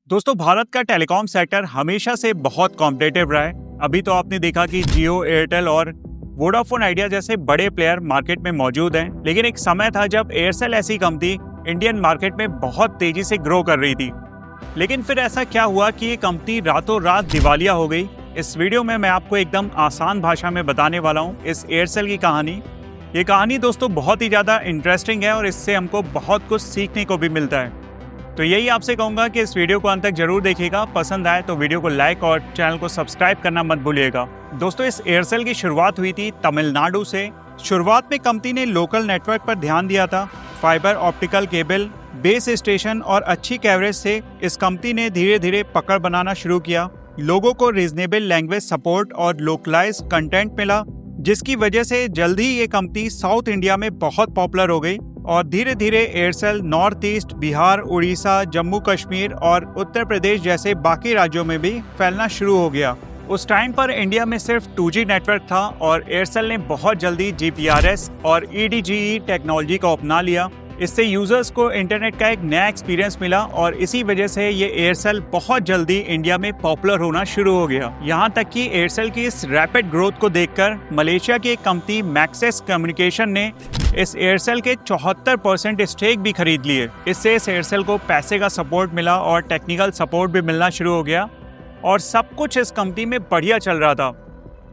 दोस्तों, भारत का telecom sector हमेशा से बहुत कॉम्पिटिटिव रहा है। अभी तो आपने देखा कि जियो, एयरटेल और वोडाफोन आइडिया जैसे बड़े प्लेयर मार्केट में मौजूद हैं, लेकिन एक समय था जब एयरसेल ऐसी कंपनी इंडियन मार्केट में बहुत तेजी से ग्रो कर रही थी। लेकिन फिर ऐसा क्या हुआ कि ये कंपनी रातों रात दिवालिया हो गई। इस वीडियो में मैं आपको एकदम आसान भाषा में बताने वाला हूँ इस एयरसेल की कहानी। ये कहानी दोस्तों बहुत ही ज़्यादा इंटरेस्टिंग है और इससे हमको बहुत कुछ सीखने को भी मिलता है। तो यही आपसे कहूँगा कि इस वीडियो को अंत तक जरूर देखिएगा। पसंद आए तो वीडियो को लाइक और चैनल को सब्सक्राइब करना मत भूलिएगा। दोस्तों, इस एयरसेल की शुरुआत हुई थी तमिलनाडु से। शुरुआत में कंपनी ने लोकल नेटवर्क पर ध्यान दिया था। Fibre optical cable, base station और अच्छी कवरेज से इस कंपनी ने धीरे धीरे पकड़ बनाना शुरू किया। लोगों को रीजनेबल लैंग्वेज सपोर्ट और लोकलाइज कंटेंट मिला, जिसकी वजह से जल्द ही ये कंपनी साउथ इंडिया में बहुत पॉपुलर हो गई और धीरे धीरे Aircel north east, Bihar, Orissa, Jammu Kashmir और उत्तर प्रदेश जैसे बाकी राज्यों में भी फैलना शुरू हो गया। उस टाइम पर इंडिया में सिर्फ 2G नेटवर्क था और एयरसेल ने बहुत जल्दी GPRS और EDGE टेक्नोलॉजी को अपना लिया। इससे यूजर्स को इंटरनेट का एक नया एक्सपीरियंस मिला और इसी वजह से ये एयरसेल बहुत जल्दी इंडिया में पॉपुलर होना शुरू हो गया। यहाँ तक कि एयरसेल की इस रैपिड ग्रोथ को देखकर मलेशिया की एक कंपनी मैक्सिस कम्युनिकेशन ने इस एयरसेल के 74% स्टेक भी खरीद लिए। इससे इस एयरसेल को पैसे का सपोर्ट मिला और टेक्निकल सपोर्ट भी मिलना शुरू हो गया और सब कुछ इस कंपनी में बढ़िया चल रहा था।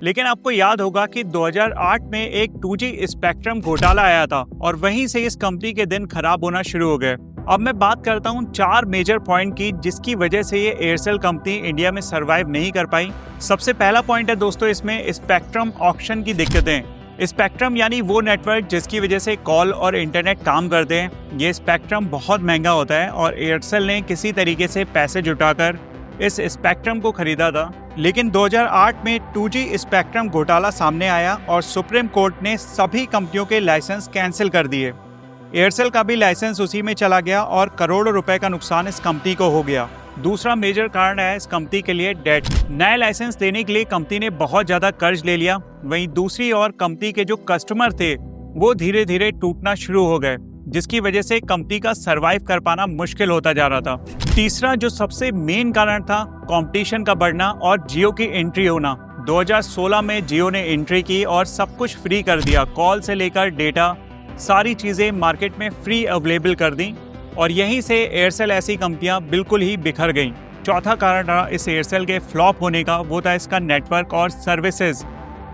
लेकिन आपको याद होगा कि 2008 में एक 2G स्पेक्ट्रम घोटाला आया था और वहीं से इस कंपनी के दिन खराब होना शुरू हो गए। अब मैं बात करता हूँ 4 मेजर पॉइंट की जिसकी वजह से ये एयरसेल कंपनी इंडिया में सरवाइव नहीं कर पाई। सबसे पहला पॉइंट है दोस्तों इसमें स्पेक्ट्रम ऑक्शन की दिक्कतें। स्पेक्ट्रम यानी वो नेटवर्क जिसकी वजह से कॉल और इंटरनेट काम करते हैं। ये स्पेक्ट्रम बहुत महंगा होता है और एयरसेल ने किसी तरीके से पैसे जुटाकर इस स्पेक्ट्रम को खरीदा था। लेकिन 2008 में 2G स्पेक्ट्रम घोटाला सामने आया और सुप्रीम कोर्ट ने सभी कंपनियों के लाइसेंस कैंसिल कर दिए। एयरसेल का भी लाइसेंस उसी में चला गया और करोड़ों रुपए का नुकसान इस कंपनी को हो गया। दूसरा मेजर कारण है इस कंपनी के लिए डेट। नए लाइसेंस देने के लिए कंपनी ने बहुत ज्यादा कर्ज ले लिया। वहीं दूसरी ओर कंपनी के जो कस्टमर थे वो धीरे धीरे टूटना शुरू हो गए, जिसकी वजह से कंपनी का सरवाइव कर पाना मुश्किल होता जा रहा था। तीसरा जो सबसे मेन कारण था कंपटीशन का बढ़ना और जियो की एंट्री होना। 2016 में जियो ने एंट्री की और सब कुछ फ्री कर दिया। कॉल से लेकर डेटा, सारी चीज़ें मार्केट में फ्री अवेलेबल कर दी और यहीं से एयरसेल ऐसी कंपनियां बिल्कुल ही बिखर गईं। चौथा कारण रहा इस एयरसेल के फ्लॉप होने का, वो था इसका नेटवर्क और सर्विसेज।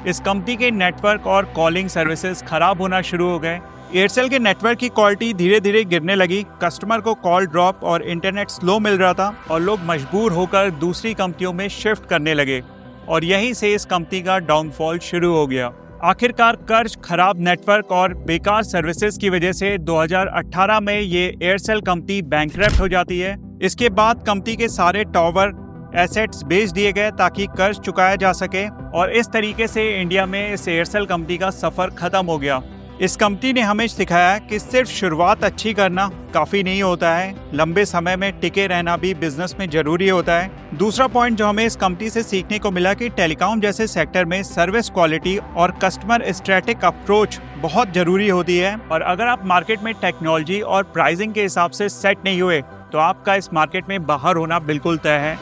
इस कंपनी के नेटवर्क और कॉलिंग सर्विसेज खराब होना शुरू हो गए। एयरसेल के नेटवर्क की क्वालिटी धीरे धीरे गिरने लगी। कस्टमर को कॉल ड्रॉप और इंटरनेट स्लो मिल रहा था और लोग मजबूर होकर दूसरी कंपनियों में शिफ्ट करने लगे और यहीं से इस कंपनी का डाउनफॉल शुरू हो गया। आखिरकार कर्ज, खराब नेटवर्क और बेकार सर्विसेज की वजह से 2018 में ये एयरसेल कंपनी बैंकरप्ट हो जाती है। इसके बाद कंपनी के सारे टावर एसेट्स बेच दिए गए ताकि कर्ज चुकाया जा सके और इस तरीके से इंडिया में इस एयरसेल कंपनी का सफर खत्म हो गया। इस कंपनी ने हमें सिखाया कि सिर्फ शुरुआत अच्छी करना काफ़ी नहीं होता है, लंबे समय में टिके रहना भी बिजनेस में ज़रूरी होता है। दूसरा पॉइंट जो हमें इस कंपनी से सीखने को मिला कि टेलीकॉम जैसे सेक्टर में सर्विस क्वालिटी और कस्टमर स्ट्रेटेजिक अप्रोच बहुत ज़रूरी होती है और अगर आप मार्केट में टेक्नोलॉजी और प्राइसिंग के हिसाब से सेट नहीं हुए तो आपका इस मार्केट में बाहर होना बिल्कुल तय है।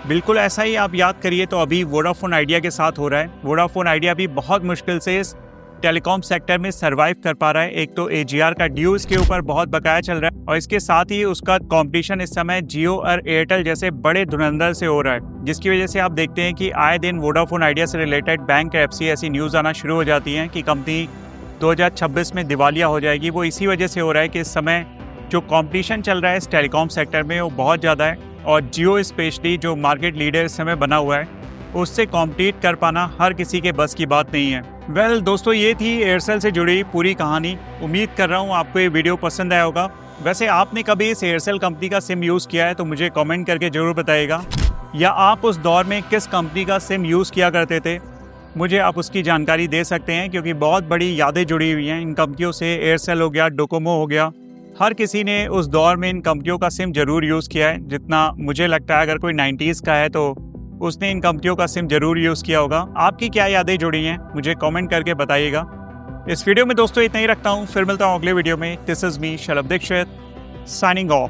बिल्कुल ऐसा ही आप याद करिए तो अभी वोडाफोन आइडिया के साथ हो रहा है। वोडाफोन आइडिया भी बहुत मुश्किल से इस टेलीकॉम सेक्टर में सरवाइव कर पा रहा है। एक तो AGR का ड्यू इसके ऊपर बहुत बकाया चल रहा है और इसके साथ ही उसका कंपटीशन इस समय जियो और एयरटेल जैसे बड़े धुरंधर से हो रहा है, जिसकी वजह से आप देखते हैं कि आए दिन वोडाफोन आइडिया से रिलेटेड बैंकरप्सी ऐसी न्यूज़ आना शुरू हो जाती हैं कि कंपनी 2026 में दिवालिया हो जाएगी। वो इसी वजह से हो रहा है कि इस समय जो कॉम्पिटिशन चल रहा है इस टेलीकॉम सेक्टर में वो बहुत ज़्यादा है और जियो स्पेशली जो मार्केट लीडर इस समय बना हुआ है उससे कॉम्पीट कर पाना हर किसी के बस की बात नहीं है। वेल दोस्तों, ये थी एयरसेल से जुड़ी पूरी कहानी। उम्मीद कर रहा हूँ आपको ये वीडियो पसंद आया होगा। वैसे आपने कभी इस एयरसेल कंपनी का सिम यूज़ किया है तो मुझे कमेंट करके ज़रूर बताइएगा, या आप उस दौर में किस कंपनी का सिम यूज़ किया करते थे, मुझे आप उसकी जानकारी दे सकते हैं क्योंकि बहुत बड़ी यादें जुड़ी हुई हैं इन कंपनियों से। एयरसेल हो गया, डोकोमो हो गया, हर किसी ने उस दौर में इन कंपनियों का सिम ज़रूर यूज़ किया है। जितना मुझे लगता है अगर कोई 90s का है तो उसने इन कंपनियों का सिम जरूर यूज़ किया होगा। आपकी क्या यादें जुड़ी हैं मुझे कमेंट करके बताइएगा। इस वीडियो में दोस्तों इतना ही रखता हूँ, फिर मिलता हूँ अगले वीडियो में। This is me Shalabh Dixit signing of.